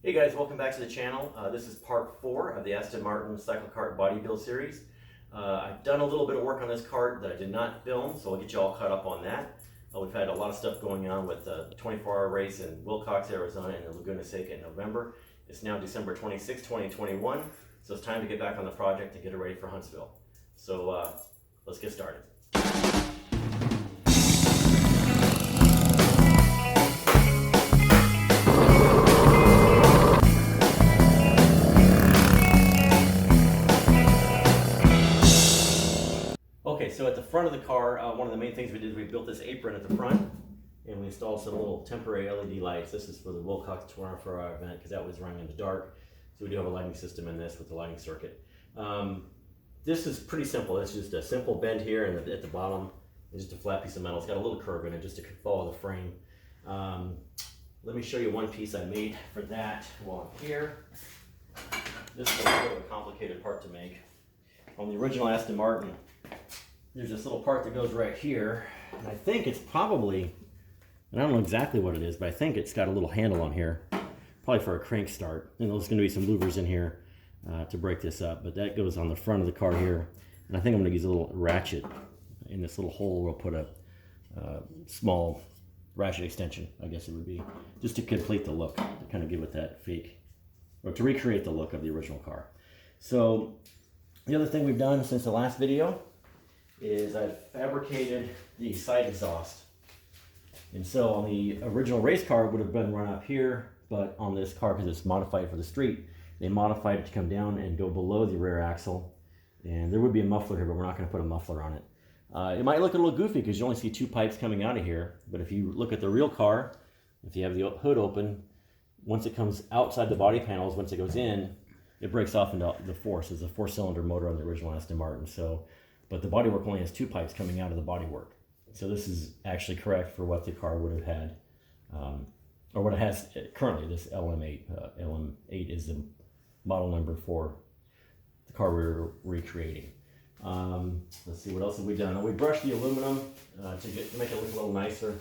Hey guys, welcome back to the channel. This is part 4 of the Aston Martin CycleKart body build series. I've done a little bit of work on this kart that I did not film, so I'll get you all caught up on that. We've had a lot of stuff going on with the 24-hour race in Willcox, Arizona and Laguna Seca in November. It's now December 26, 2021, so it's time to get back on the project and get it ready for Huntsville. So let's get started. Okay, so at the front of the car, one of the main things we did is we built this apron at the front, and we installed some little temporary LED lights. This is for the Willcox 24-hour event because that was running in the dark. So we do have a lighting system in this with the lighting circuit. This is pretty simple. It's just a simple bend here, and at the bottom is just a flat piece of metal. It's got a little curve in it just to follow the frame. Let me show you one piece I made for that while I'm here. This is a little bit of a complicated part to make. On the original Aston Martin, there's this little part that goes right here, and I think it's probably, and I don't know exactly what it is, but I think it's got a little handle on here, probably for a crank start. And there's going to be some louvers in here to break this up, but that goes on the front of the car here. And I think I'm going to use a little ratchet in this little hole. We'll put a small ratchet extension, I guess it would be, just to complete the look, to kind of give it that fake, or to recreate the look of the original car. So the other thing we've done since the last video is I've fabricated the side exhaust. And so on the original race car, it would have been run up here, but on this car, because it's modified for the street, they modified it to come down and go below the rear axle. And there would be a muffler here, but we're not going to put a muffler on it. It might look a little goofy because you only see 2 pipes coming out of here, but if you look at the real car, if you have the hood open, once it comes outside the body panels, once it goes in, it breaks off into the force. It's a 4-cylinder motor on the original Aston Martin. But the bodywork only has 2 pipes coming out of the bodywork. So this is actually correct for what the car would have had, or what it has currently, this LM8. LM8 is the model number for the car we're recreating. Let's see, what else have we done? We brushed the aluminum to make it look a little nicer.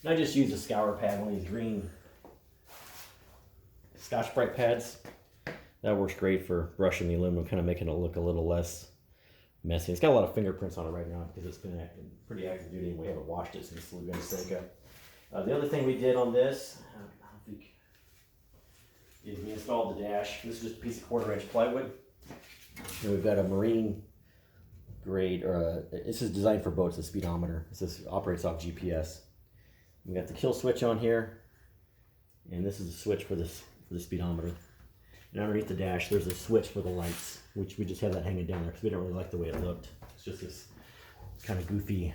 And I just used a scour pad, one of these green Scotch-Brite pads. That works great for brushing the aluminum, kind of making it look a little less messy. It's got a lot of fingerprints on it right now because it's been pretty active duty and we haven't washed it since Laguna Seca. The other thing we did on this is we installed the dash. This is just a piece of 1/4-inch plywood. And we've got a marine grade, or this is designed for boats, a speedometer. This operates off GPS. We got the kill switch on here, and this is a switch for the speedometer. And underneath the dash, there's a switch for the lights, which we just have that hanging down there because we don't really like the way it looked. It's just this kind of goofy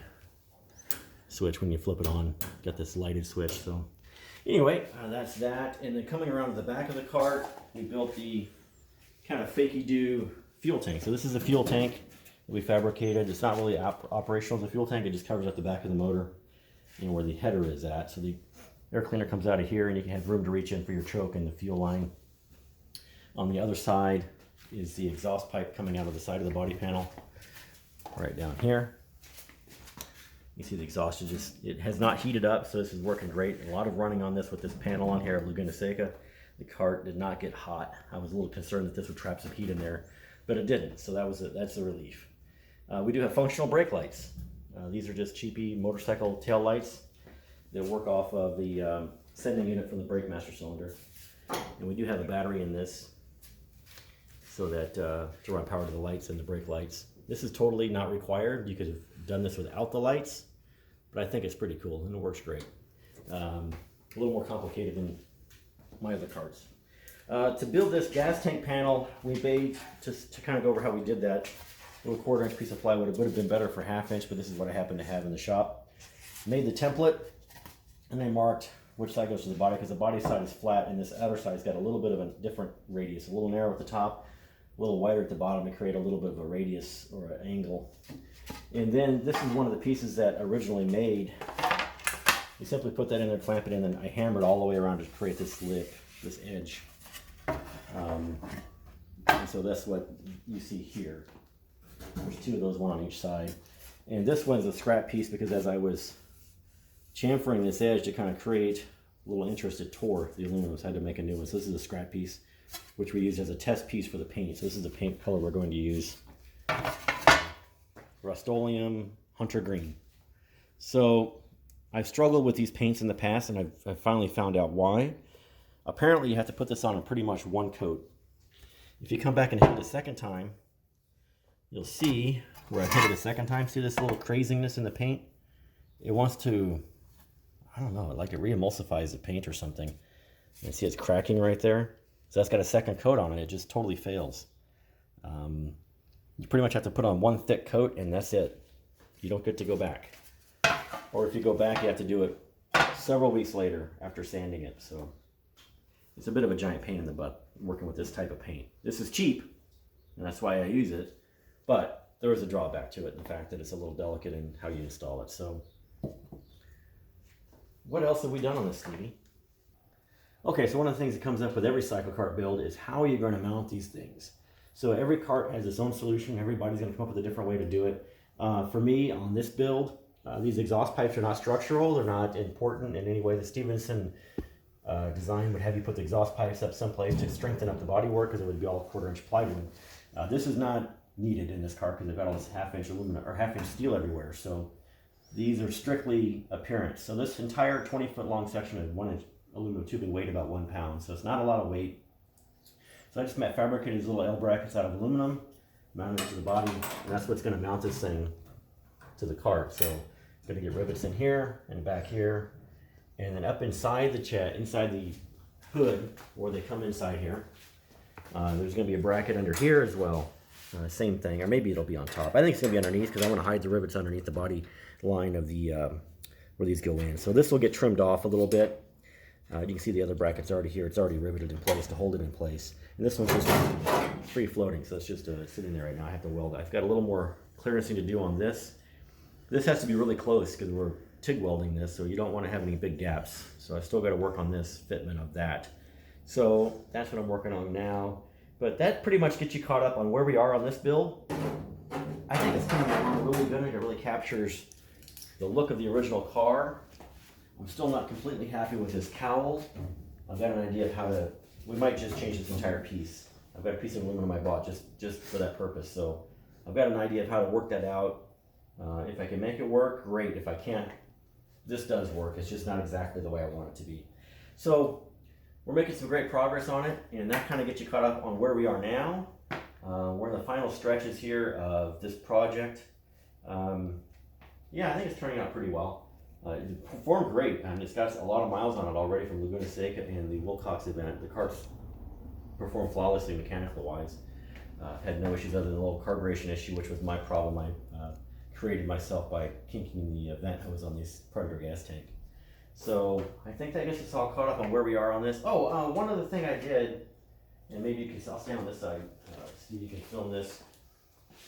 switch when you flip it on. Got this lighted switch. So anyway, that's that. And then coming around to the back of the cart, we built the kind of fakey-do fuel tank. So this is a fuel tank that we fabricated. It's not really operational as a fuel tank. It just covers up the back of the motor and where the header is at. So the air cleaner comes out of here, and you can have room to reach in for your choke and the fuel line. On the other side is the exhaust pipe coming out of the side of the body panel, right down here. You see the exhaust it has not heated up, so this is working great. A lot of running on this with this panel on here at Laguna Seca. The cart did not get hot. I was a little concerned that this would trap some heat in there, but it didn't, so that's a relief. We do have functional brake lights. These are just cheapy motorcycle tail lights that work off of the sending unit from the brake master cylinder. And we do have a battery in this, so that to run power to the lights and the brake lights. This is totally not required. You could have done this without the lights, but I think it's pretty cool and it works great. A little more complicated than my other carts. To build this gas tank panel, we made, to kind of go over how we did that, a little 1/4-inch piece of plywood. It would have been better for 1/2 inch, but this is what I happen to have in the shop. Made the template, and I marked which side goes to the body, because the body side is flat and this outer side's got a little bit of a different radius, a little narrow at the top, a little wider at the bottom to create a little bit of a radius or an angle. And then this is one of the pieces that originally made. You simply put that in there, clamp it in, and I hammered all the way around to create this lip, this edge. And so that's what you see here. There's 2 of those, one on each side. And this one's a scrap piece because as I was chamfering this edge to kind of create little interest, it tore the aluminum, so I had to make a new one. So this is a scrap piece, which we used as a test piece for the paint. So this is the paint color we're going to use. Rust-Oleum Hunter Green. So I've struggled with these paints in the past, and I've finally found out why. Apparently you have to put this on in pretty much one coat. If you come back and hit it a second time, you'll see where I hit it a second time. See this little craziness in the paint? It wants to, I don't know, like it re-emulsifies the paint or something. And see it's cracking right there? So that's got a second coat on it. It just totally fails. You pretty much have to put on one thick coat and that's it. You don't get to go back. Or if you go back, you have to do it several weeks later after sanding it. So it's a bit of a giant pain in the butt working with this type of paint. This is cheap, and that's why I use it. But there is a drawback to it, the fact that it's a little delicate in how you install it. So what else have we done on this, Stevie? Okay, so one of the things that comes up with every CycleKart build is how are you going to mount these things? So every cart has its own solution. Everybody's going to come up with a different way to do it. For me, on this build, these exhaust pipes are not structural. They're not important in any way. The Stevenson design would have you put the exhaust pipes up someplace to strengthen up the bodywork because it would be all 1/4-inch plywood. This is not needed in this car because they've got all this 1/2-inch aluminum or 1/2-inch steel everywhere. So these are strictly appearance. So this entire 20-foot long section of 1-inch aluminum tubing weighed about 1 pound. So it's not a lot of weight. So I just fabricated these little L brackets out of aluminum, mounted it to the body, and that's what's going to mount this thing to the cart. So I'm going to get rivets in here and back here, and then up inside the hood, where they come inside here, there's going to be a bracket under here as well. Same thing, or maybe it'll be on top. I think it's going to be underneath because I want to hide the rivets underneath the body line of the where these go in. So this will get trimmed off a little bit. You can see the other bracket's already here. It's already riveted in place to hold it in place. And this one's just free floating, so it's just sitting there right now. I have to weld it. I've got a little more clearancing to do on this. This has to be really close because we're TIG welding this, so you don't want to have any big gaps. So I've still got to work on this fitment of that. So that's what I'm working on now. But that pretty much gets you caught up on where we are on this build. I think it's coming along really good. It really captures the look of the original car. I'm still not completely happy with this cowl. I've got an idea of how to, we might just change this entire piece. I've got a piece of aluminum I bought just for that purpose. So I've got an idea of how to work that out. If I can make it work, great. If I can't, this does work. It's just not exactly the way I want it to be. So we're making some great progress on it, and that kind of gets you caught up on where we are now. We're in the final stretches here of this project. Yeah, I think it's turning out pretty well. It performed great, and it's got a lot of miles on it already from Laguna Seca and the Wilcox event. The carts performed flawlessly mechanical-wise. Had no issues other than a little carburation issue, which was my problem. I created myself by kinking the vent hose on this Predator gas tank. So I think that gets us all caught up on where we are on this. Oh, one other thing I did, and maybe you can, I'll stand on this side, Steve, you can film this.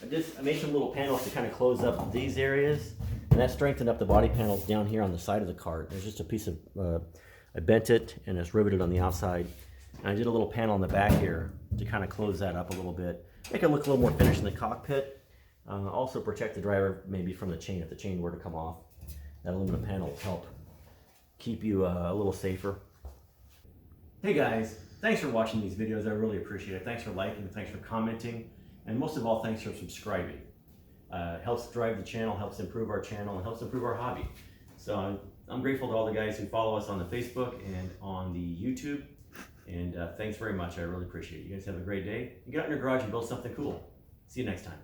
I made some little panels to kind of close up these areas, and that strengthened up the body panels down here on the side of the cart. There's just a piece of, I bent it and it's riveted on the outside. And I did a little panel in the back here to kind of close that up a little bit, make it look a little more finished in the cockpit. Also protect the driver maybe from the chain if the chain were to come off. That aluminum panel will help keep you a little safer. Hey guys, thanks for watching these videos. I really appreciate it. Thanks for liking, thanks for commenting, and most of all, thanks for subscribing. Helps drive the channel, helps improve our channel, and helps improve our hobby. So I'm grateful to all the guys who follow us on the Facebook and on the YouTube. And thanks very much. I really appreciate it. You guys have a great day. And get out in your garage and build something cool. See you next time.